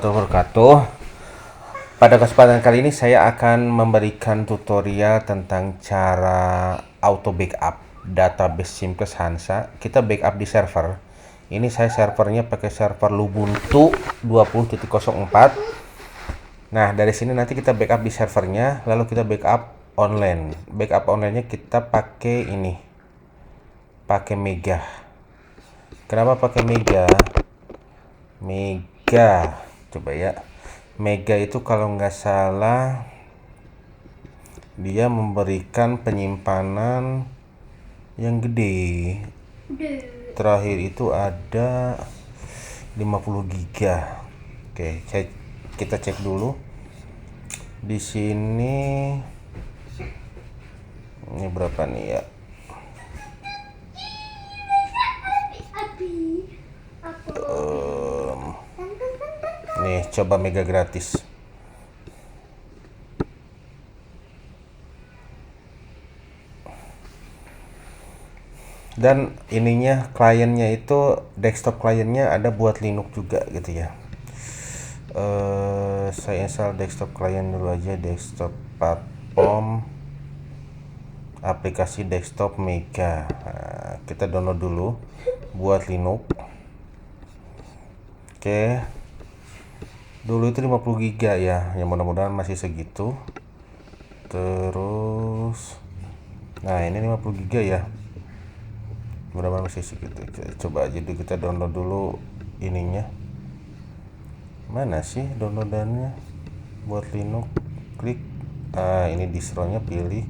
Wabarakatuh. Pada kesempatan kali ini saya akan memberikan tutorial tentang cara auto backup database Simplex Hansa. Kita backup di server. Ini saya servernya pakai server Lubuntu 20.04. Nah, dari sini nanti kita backup di servernya, lalu kita backup online. Backup online-nya kita pakai ini. Pakai Mega. Kenapa pakai Mega? Mega. Coba ya. Mega itu kalau nggak salah dia memberikan penyimpanan yang gede. Terakhir itu ada 50 giga. Oke, kita cek dulu. Di sini ini berapa nih ya? Nih, coba Mega gratis. Dan ininya kliennya itu desktop kliennya ada buat Linux juga gitu ya. Saya install desktop klien dulu aja, desktop platform aplikasi desktop Mega. Nah, kita download dulu buat Linux. Oke. Dulu itu 50 giga ya, yang mudah-mudahan masih segitu. Terus nah, ini 50 giga ya. Mudah-mudahan masih segitu. Coba aja dulu, kita download dulu ininya. Mana sih downloadannya buat Linux? Klik ini distronya, pilih.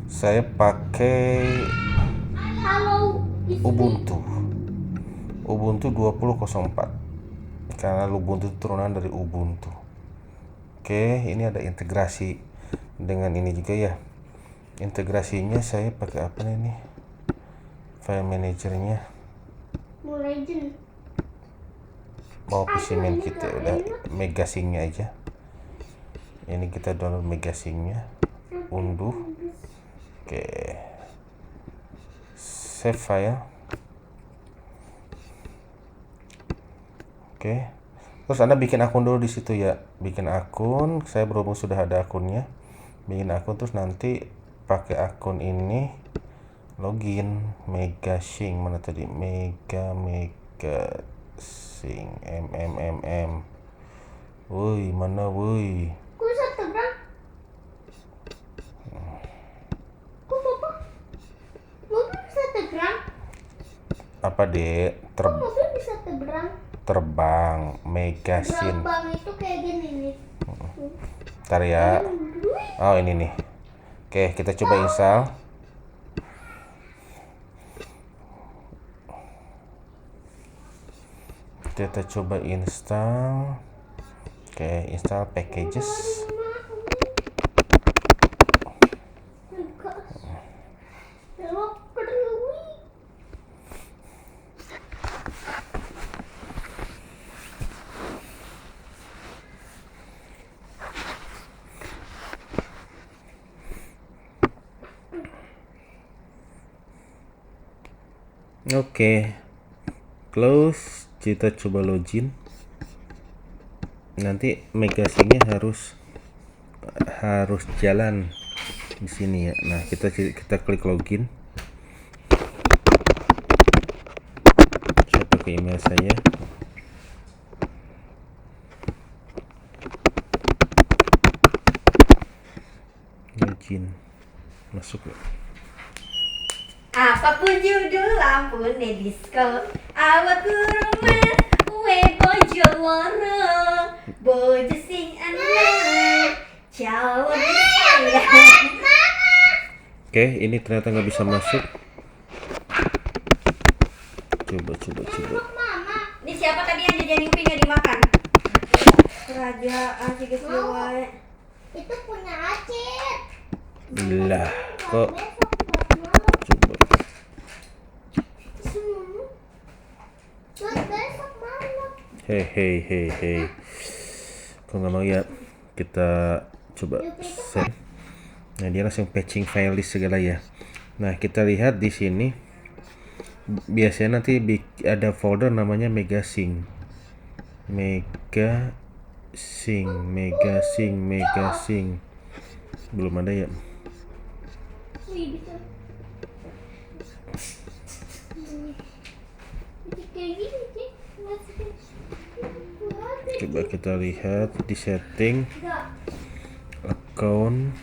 Saya pakai Ubuntu 20.04 karena Ubuntu turunan dari Ubuntu. Oke, ini ada integrasi dengan ini juga ya. Integrasinya saya pakai apa nih? File manajernya mau PC-man kita udah Megasync-nya aja. Ini kita download Megasync-nya, unduh. Oke, save file. Oke, terus Anda bikin akun dulu di situ ya. Bikin akun, saya berhubung sudah ada akunnya. Bikin akun, terus nanti pakai akun ini login Megasync. Mana tadi? Megasync mmm. Woi, mana woi? Kok bisa terbang? Kok mobil bisa terbang? Apa dek? Kok mobil bisa terbang? Terbang Megasync. Terbang itu kayak gini nih. Ntar ya. Oh, ini nih. Oke, kita coba install. Kita coba install. Oke, install packages. Oke, close. Kita coba login. Nanti Megasync-nya harus jalan di sini ya. Nah, kita klik login. Saya pakai email saya. Login. Masuk ya. Apapun judul lampu disco, awak rumah, we bojo waro, bojo sing anak, jawab saya. Oke, ini ternyata nggak bisa masuk. Coba. Ini siapa tadi yang jajan uping yang dimakan? Kerajaan sih guys. Itu punya Acit. Lah, kok coba. Hei. Kok nggak mau ya? Kita coba save. Nah, dia langsung patching file list segala ya. Nah, kita lihat di sini. Biasanya nanti ada folder namanya Megasync. Megasync. mega sync. Belum ada ya? Wih, bisa. Kayak gini sih. Coba kita lihat di setting Enggak. account.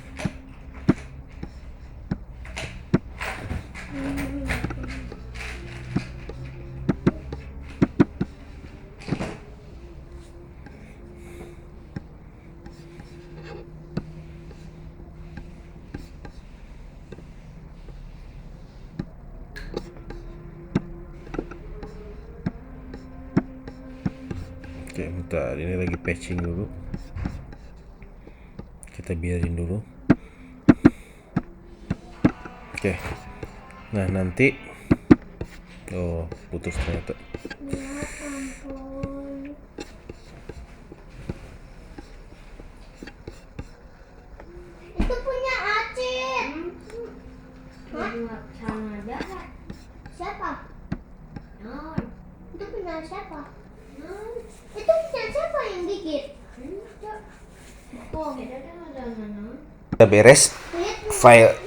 Oke, bentar, ini lagi patching dulu. Kita biarin dulu. Oke. Nah, nanti putus ternyata. Ya ampun. Itu punya Acit. Hah? Sama aja. Siapa? Non. Itu punya siapa? Non. Itu punya siapa yang gigit? Oh. Kita beres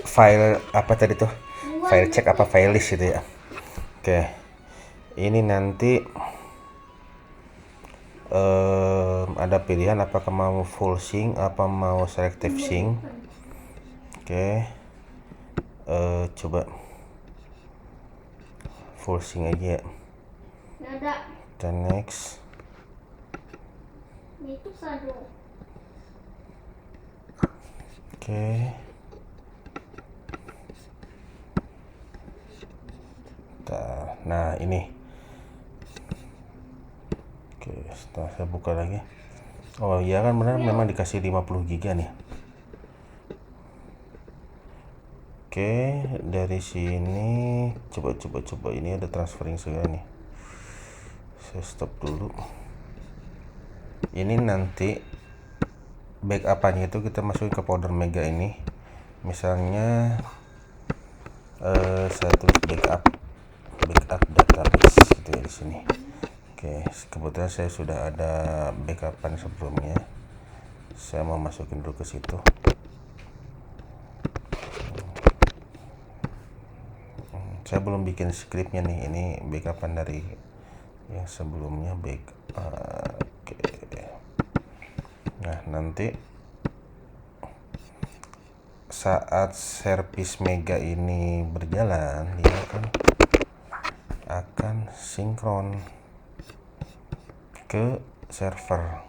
file apa tadi tuh? File check apa file list itu ya. Oke. Ini nanti ada pilihan apakah mau full sync apa mau selective sync. Oke. Coba full sync aja ya. Ada. Dan next. Itu kado. Oke. Nah, ini. Oke, setelah saya buka lagi. Oh iya kan benar, memang dikasih 50 GB nih. Oke, dari sini coba ini ada transferring segala nih. Saya stop dulu. Ini nanti backup-nya itu kita masukin ke folder Mega ini. Misalnya saya tulis backup database gitu ya di sini. Oke, kebetulan saya sudah ada backupan sebelumnya. Saya mau masukin dulu ke situ. Saya belum bikin scriptnya nih. Ini backupan dari yang sebelumnya Oke. Nah, nanti saat servis Mega ini berjalan, dia akan sinkron ke server.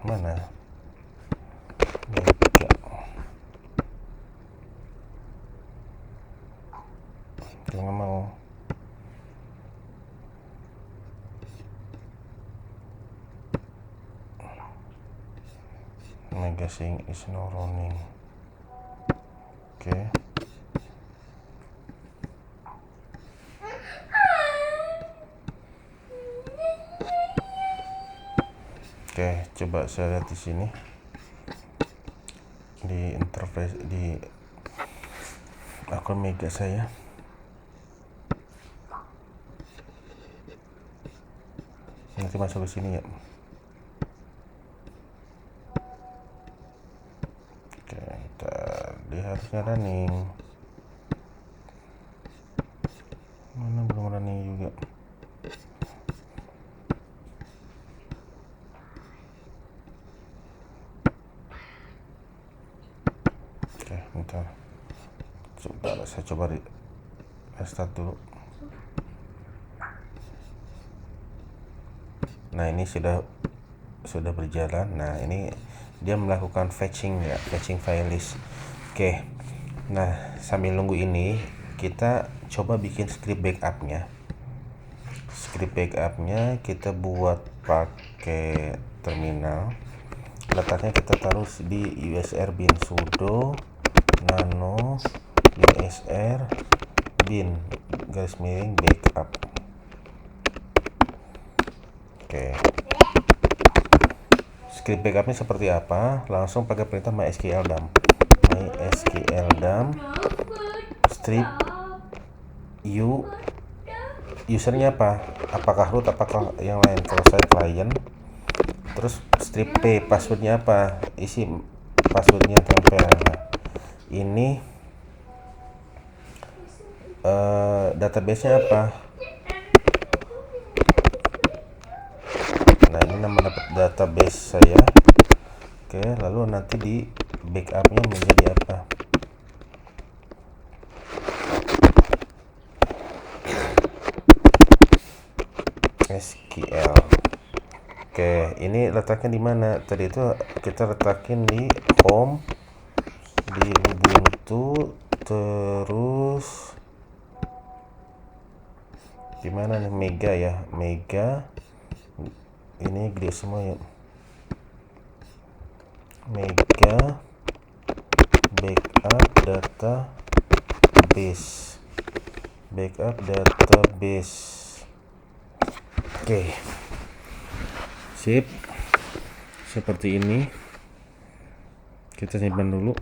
Mana? Mega. Dia nggak mau. Mega sync is now running. Oke. Oke, coba saya lihat di sini di interface di akun Mega saya. Nanti masuk ke sini ya. Oke, dia harusnya running. Mana belum running juga. Oke, bentar. Saya coba restart dulu. Nah, ini sudah berjalan. Nah, ini dia melakukan fetching ya, fetching file list. Oke. Nah, sambil nunggu ini kita coba bikin script backupnya. Script backupnya kita buat pakai terminal. Letaknya kita taruh di usr bin sudo nano usr bin _backup. Oke. Script backupnya seperti apa? Langsung pakai perintah mysql dump strip u usernya apa, apakah root apakah yang lain. Kalau saya client, terus strip P, passwordnya apa, isi passwordnya tempel. Nah, ini database-nya apa. Nah, ini nama database saya. Oke, lalu nanti di backupnya menjadi apa. SQL. Oke, ini letaknya di mana? Tadi itu kita letakin di home, di Ubuntu, terus di mana nih? Mega ya, Mega. Ini gede semua ya. Mega backup database. Backup database. Oke. Sip. Seperti ini. Kita simpan dulu.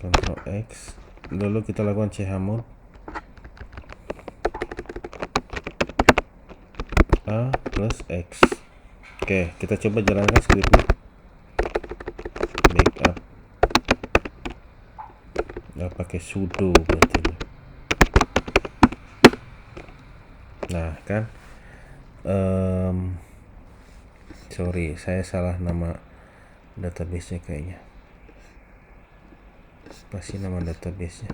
Ctrl X. Lalu kita lakukan chmod. A plus X. Oke, kita coba jalankan scriptnya. Backup. Nggak pakai sudo berarti. Nah kan, sorry, saya salah nama database-nya kayaknya. Pasti nama database-nya.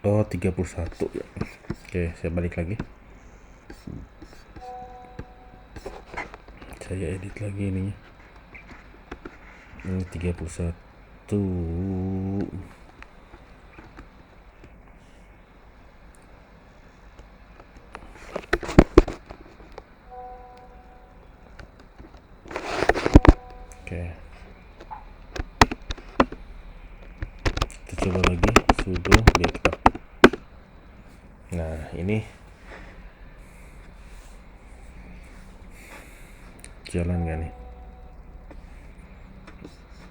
Oh, 31 ya. Oke, saya balik lagi. Saya edit lagi ininya. Ini 31. Oke. Kita coba lagi sudo backup. Nah, ini jalan gak nih?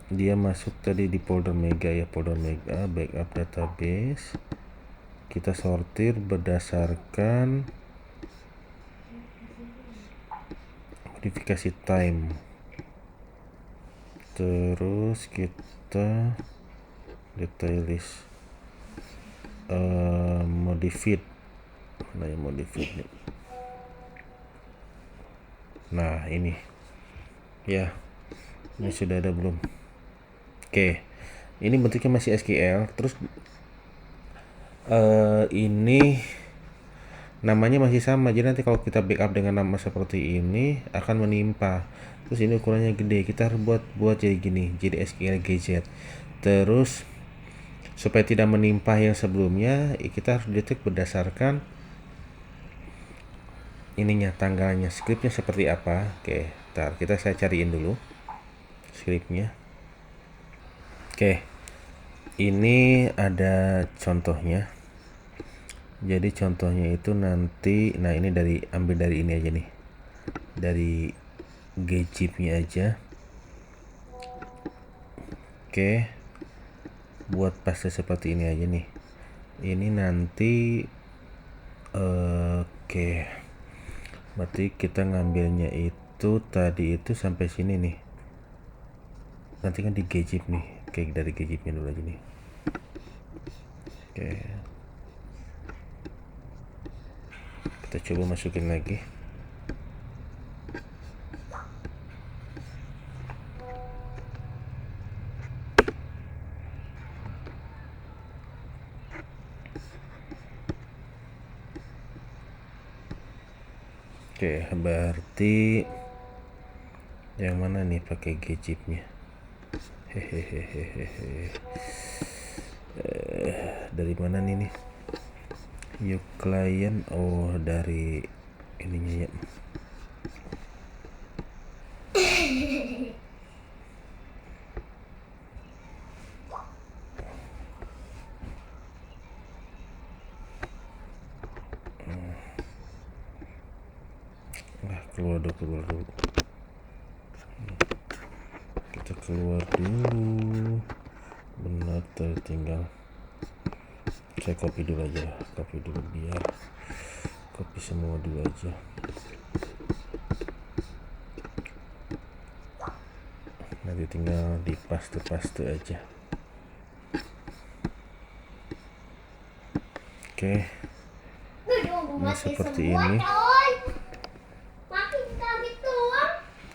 Dia masuk tadi di folder Mega ya, folder Mega backup database. Kita sortir berdasarkan modifikasi time. Terus kita detail list modify. Nah, yang modify nih. Nah, ini ya, ini sudah ada belum? Oke, ini bentuknya masih SQL. Terus ini namanya masih sama, jadi nanti kalau kita backup dengan nama seperti ini akan menimpa. Terus ini ukurannya gede, kita harus buat jadi gini, jadi SQL GZ. Terus supaya tidak menimpa yang sebelumnya, kita harus detek berdasarkan ininya, tanggalnya, scriptnya seperti apa. Oke, ntar saya cariin dulu scriptnya. Oke, ini ada contohnya. Jadi contohnya itu nanti, nah ini ambil dari ini aja nih, dari gzip-nya aja. Oke, buat paste seperti ini aja nih. Ini nanti oke, berarti kita ngambilnya itu tadi itu sampai sini nih. Nanti kan di gzip nih, kayak dari gzip-nya dulu aja nih. Oke, kita coba masukin lagi. Oke, berarti yang mana nih pakai gzip-nya? Hehehe. Dari mana nih? Yuk client, oh dari ininya ya. Nah, keluar dulu. Kita keluar dulu. Benar, tinggal saya copy dulu biar copy semua dulu aja. Nanti tinggal di paste aja. Oke, ini seperti ini.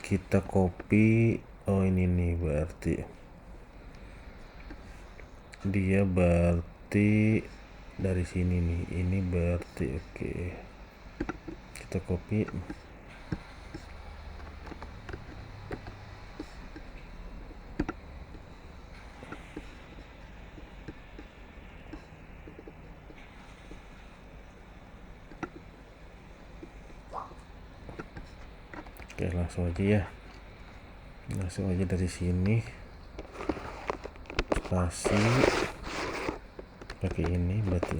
Kita copy. Oh, ini nih berarti dia dari sini nih. Ini berarti oke. Kita copy. Oke, langsung aja dari sini spasi pakai ini berarti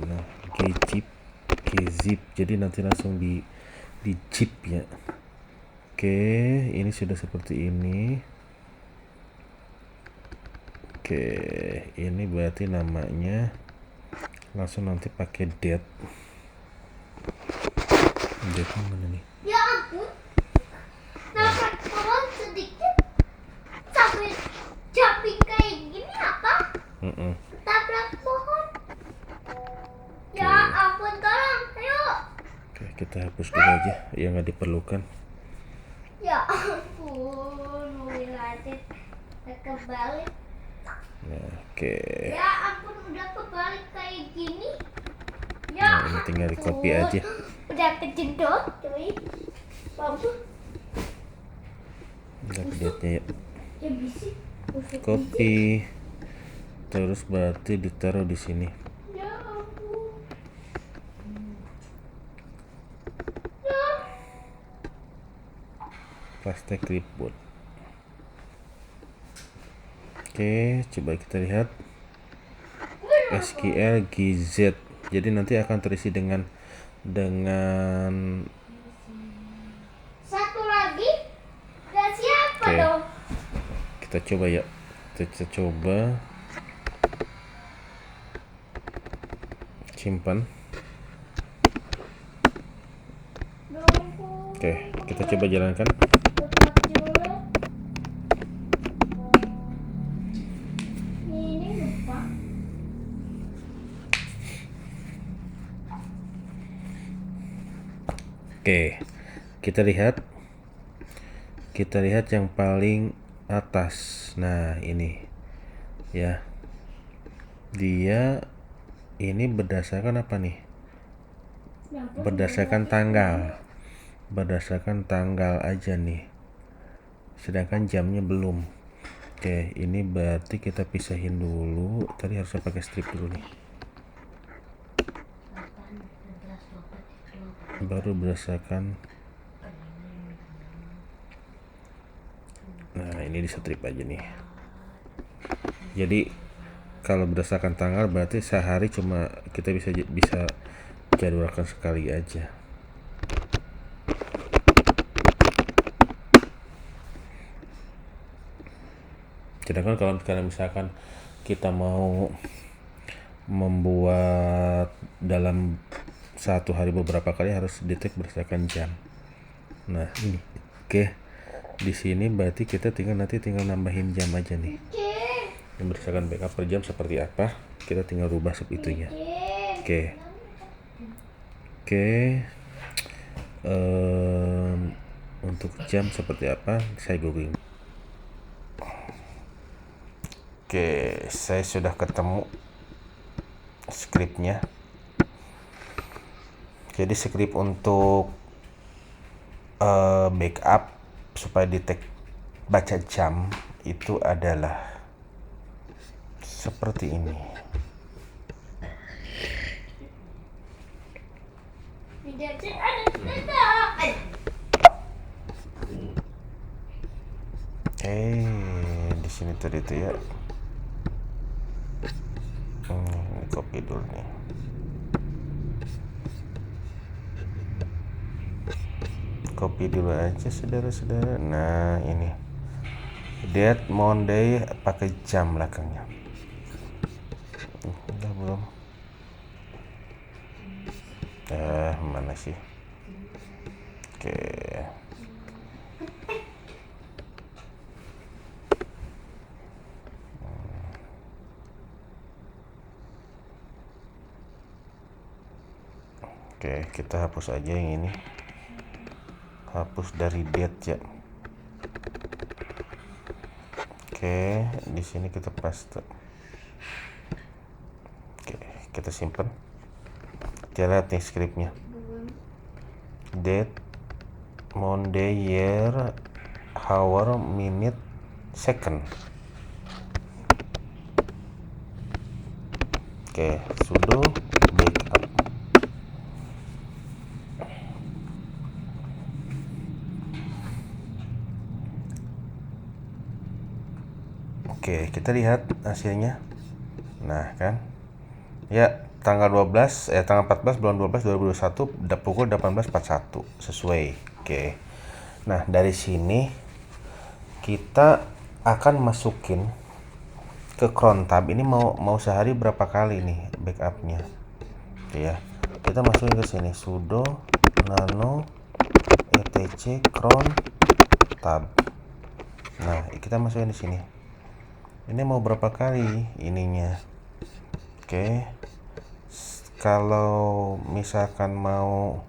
gzip jadi nanti langsung di zip ya. Oke, ini sudah seperti ini. Oke, ini berarti namanya langsung nanti pakai date mana nih? Ya ampun, nabrak pohon sedikit sampai jumping kayak gini apa? Tabrak pohon. Ya ampun, tolong, ayo. Oke, kita hapus dulu aja yang nggak diperlukan. Ya ampun, mobil Radit kebalik. Nah, oke. Ya ampun, udah kebalik kayak gini. Ya Nah, ini tinggal di copy aja. Udah kejedot, cuy. Bagus. Udah lihatnya ya. Ya bisik. Copy. Terus berarti ditaruh di sini. Ya ampun. Paste clipboard. Oke, coba kita lihat. SQL GZ. Jadi nanti akan terisi dengan Satu lagi. Dan siapa Oke. dong? Kita coba ya. Kita coba simpan. Oke, kita coba jalankan. Ini lupa. Oke, kita lihat yang paling atas. Nah, ini ya, dia ini berdasarkan apa nih? Berdasarkan tanggal aja nih, sedangkan jamnya belum. Oke, ini berarti kita pisahin dulu. Tadi harusnya pakai strip dulu nih, baru berdasarkan. Nah, ini di strip aja nih. Jadi kalau berdasarkan tanggal berarti sehari cuma kita bisa jadwalkan sekali aja. Sedangkan kalau misalkan kita mau membuat dalam satu hari beberapa kali, harus detek berdasarkan jam. Nah, ini oke. Di sini berarti kita tinggal nambahin jam aja nih. Yang berdasarkan backup per jam seperti apa, kita tinggal rubah itunya. Oke. Untuk jam seperti apa, saya googling. Oke, saya sudah ketemu skripnya. Jadi skrip untuk backup supaya detek baca jam itu adalah seperti ini. Ada Di sini tadi itu ya. Ini copy dulu nih. Copy dulu aja saudara-saudara. Nah ini date Monday pakai jam belakangnya. Udah belum? Mana sih? Oke. Oke, kita hapus aja yang ini. Hapus dari date ya. Oke, di sini kita paste. Oke, kita simpan. Kita lihat nih skripnya. Date, Monday, year, hour, minute, second. Oke, sudo backup. Oke, kita lihat hasilnya. Nah, kan? Ya, tanggal 14 bulan 12 2021 pukul 18.41 sesuai. Oke. Nah, dari sini kita akan masukin ke cron tab. Ini mau sehari berapa kali nih backupnya. Oke ya. Kita masukin ke sini sudo nano etc cron tab. Nah, kita masukin di sini. Ini mau berapa kali ininya? Oke. Kalau misalkan mau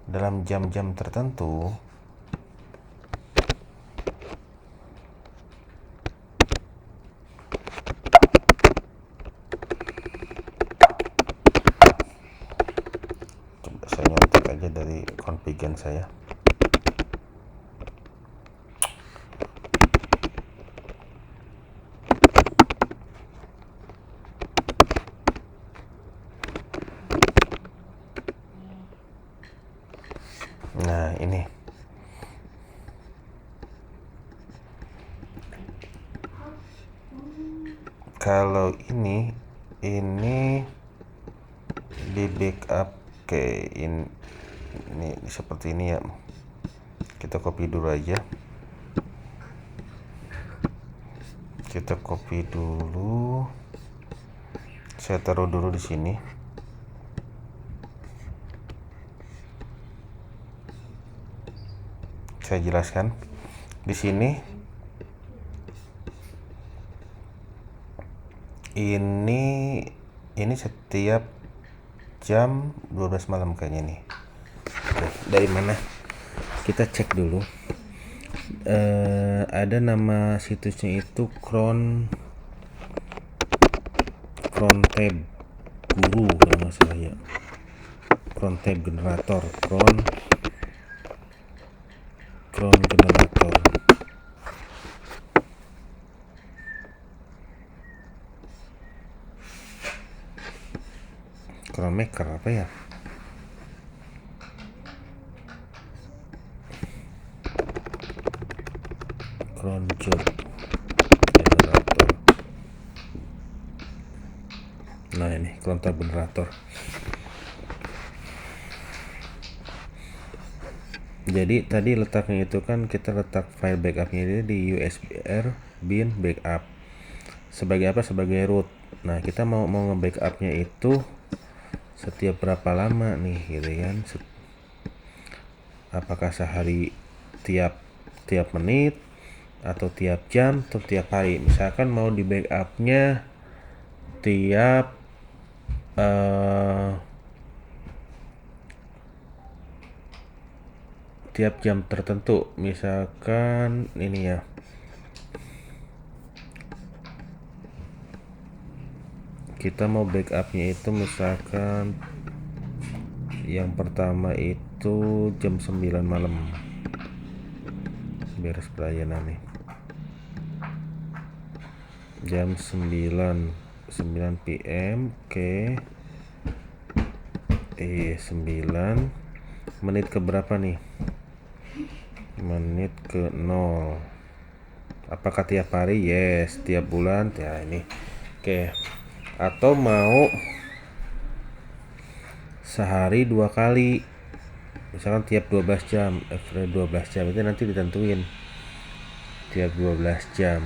dalam jam-jam tertentu, coba saya nyontek aja dari configuration saya. Nah, ini kalau ini di backup ke ini seperti ini ya. Kita copy dulu aja. Kita copy dulu. Saya taruh dulu di sini. Saya jelaskan di sini. Ini setiap jam 12 malam kayaknya nih. Oke, dari mana? Kita cek dulu. Ada nama situsnya itu cron tab guru kalau nggak salah ya. Cron tab generator, cron generator. Cron maker apa ya? Cron job generator. Nah, ini cron tab generator. Jadi tadi letaknya itu kan kita letak file backupnya ini di usbr bin backup. Sebagai apa? Sebagai root. Nah, kita mau nge-backupnya itu setiap berapa lama nih gitu kan? Apakah sehari, tiap menit, atau tiap jam, atau tiap hari? Misalkan mau di backupnya tiap jam tertentu, misalkan ini ya, kita mau backupnya itu misalkan yang pertama itu jam 9 malam beres pelayanan nih, jam 9 PM ke 9 menit ke berapa nih, menit ke 0. Apakah tiap hari? Yes. Tiap bulan? Ya ini. Oke. Atau mau sehari 2 kali, misalkan tiap 12 jam, every 12 jam, itu nanti ditentuin tiap 12 jam.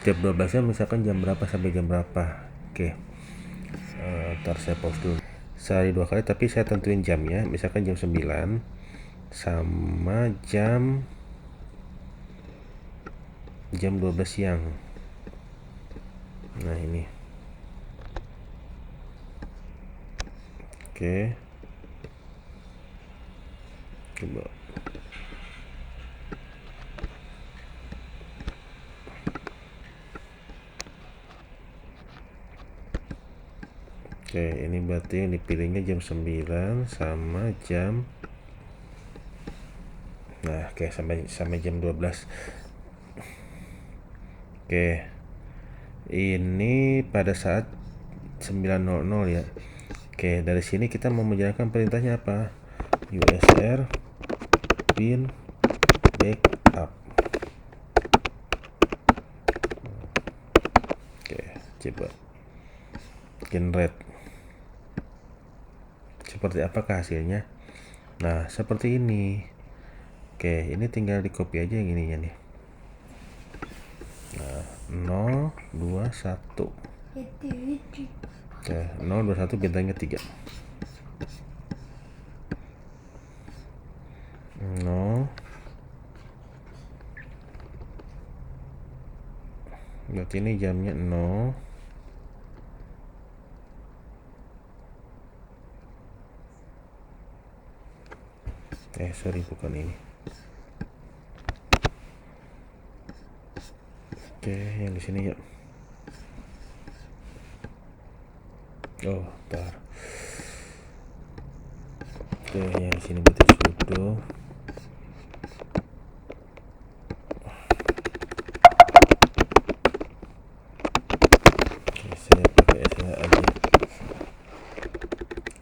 Tiap 12 jam misalkan jam berapa sampai jam berapa. Oke. Ntar saya pause dulu. Sehari 2 kali, tapi saya tentuin jamnya, misalkan jam 9 sama jam 12 siang. Nah ini. Oke. Coba. Oke, ini berarti yang dipilihnya jam 9 sama jam. Nah, oke, sampai jam 12. Oke. Ini pada saat 9.00 ya. Oke, dari sini kita mau menjalankan perintahnya apa? USR bin backup. Oke, coba generate. Seperti apakah hasilnya? Nah, seperti ini. Oke, ini tinggal di copy aja yang ininya nih. Nah, 021. Oke, 021 bintangnya 3. 0. Berarti ini jamnya 0. Sorry, bukan ini. Oke, yang di sini ya. Oh, bentar. Oke, yang di sini berarti sudo. Oke, saya pakai SSH aja.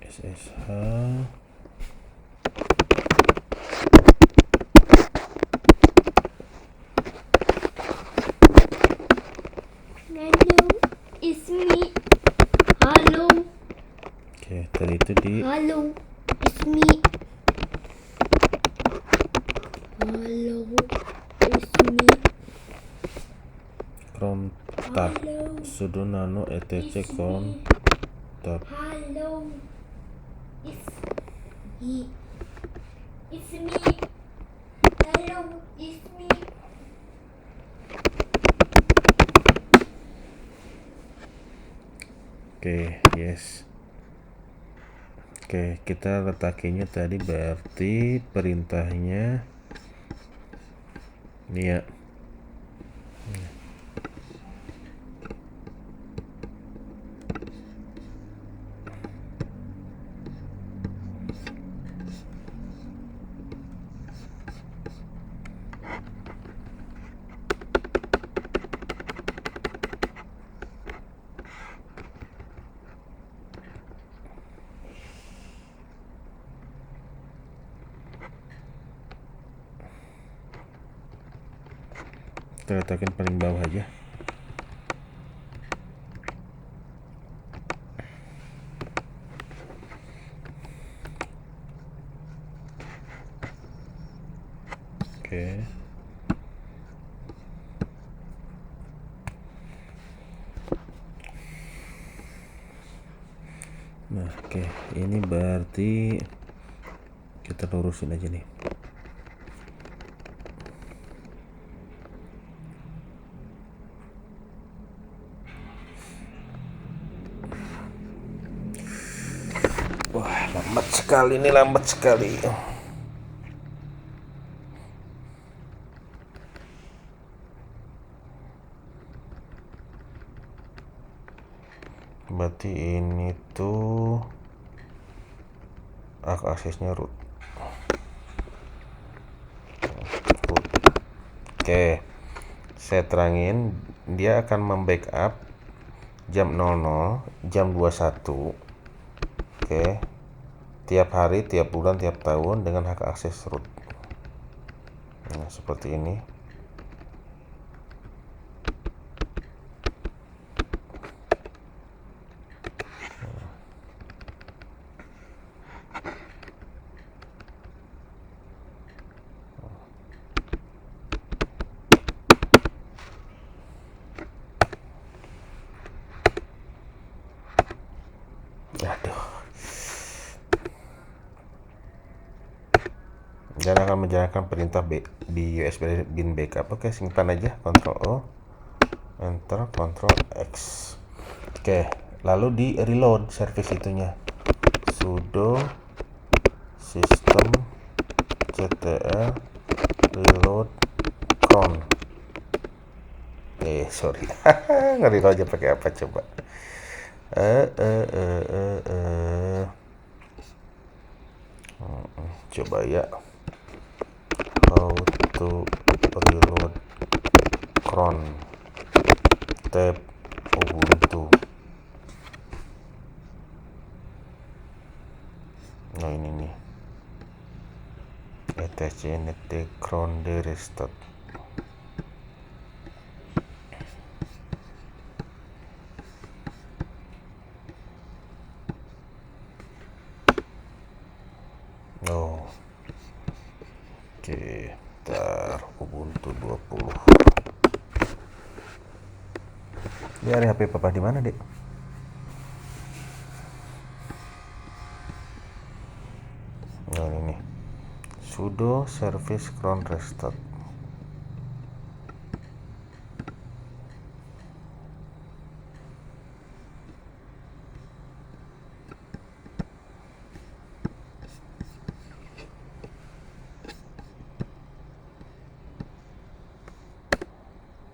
SSH. Hello, it's me. Halo. Oke, tadi itu di Halo, it's me. Halo, it's me. kontak sudo nano etc kontak. Halo, it's me. It's me. Hello, it's me. Oke, yes. Oke, kita letakinnya tadi berarti perintahnya ini ya. Kita letakin paling bawah aja. Oke. Nah, oke, ini berarti kita lurusin aja nih. Wah, lambat sekali ini, lambat sekali. Berarti ini tuh aksesnya root. Oke, saya terangin, dia akan membackup jam 00, jam 21. Oke, tiap hari, tiap bulan, tiap tahun dengan hak akses root. Nah, seperti ini. menjalankan perintah di USB bin backup. Oke, simpan aja, Ctrl O, Enter, Ctrl X. Oke, lalu di reload service itunya, sudo systemctl reload cron. Sorry, nge-reload aja pakai apa coba? Coba ya, how to reload cron tab ubuntu. Nah ini nih, etcnt cron de restart. Oh, oke, ntar ubuntu 20. Ini ada HP papa di mana, Dek? Nah ini nih, sudo service cron restart.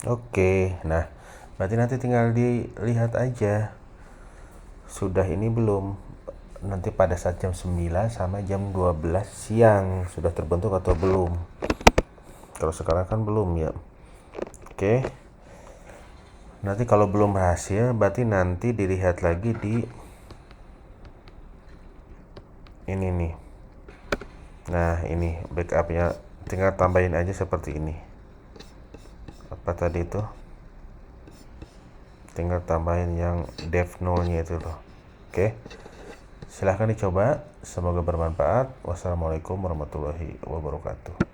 Oke, nah berarti nanti tinggal dilihat aja sudah ini belum. Nanti pada saat jam 9 sama jam 12 siang sudah terbentuk atau belum. Kalau sekarang kan belum ya. Oke, nanti kalau belum berhasil berarti nanti dilihat lagi di ini nih. Nah ini backupnya, tinggal tambahin aja seperti ini. Apa tadi itu, tinggal tambahin yang dev 0 nya itu loh. Oke, silahkan dicoba, semoga bermanfaat. Wassalamualaikum warahmatullahi wabarakatuh.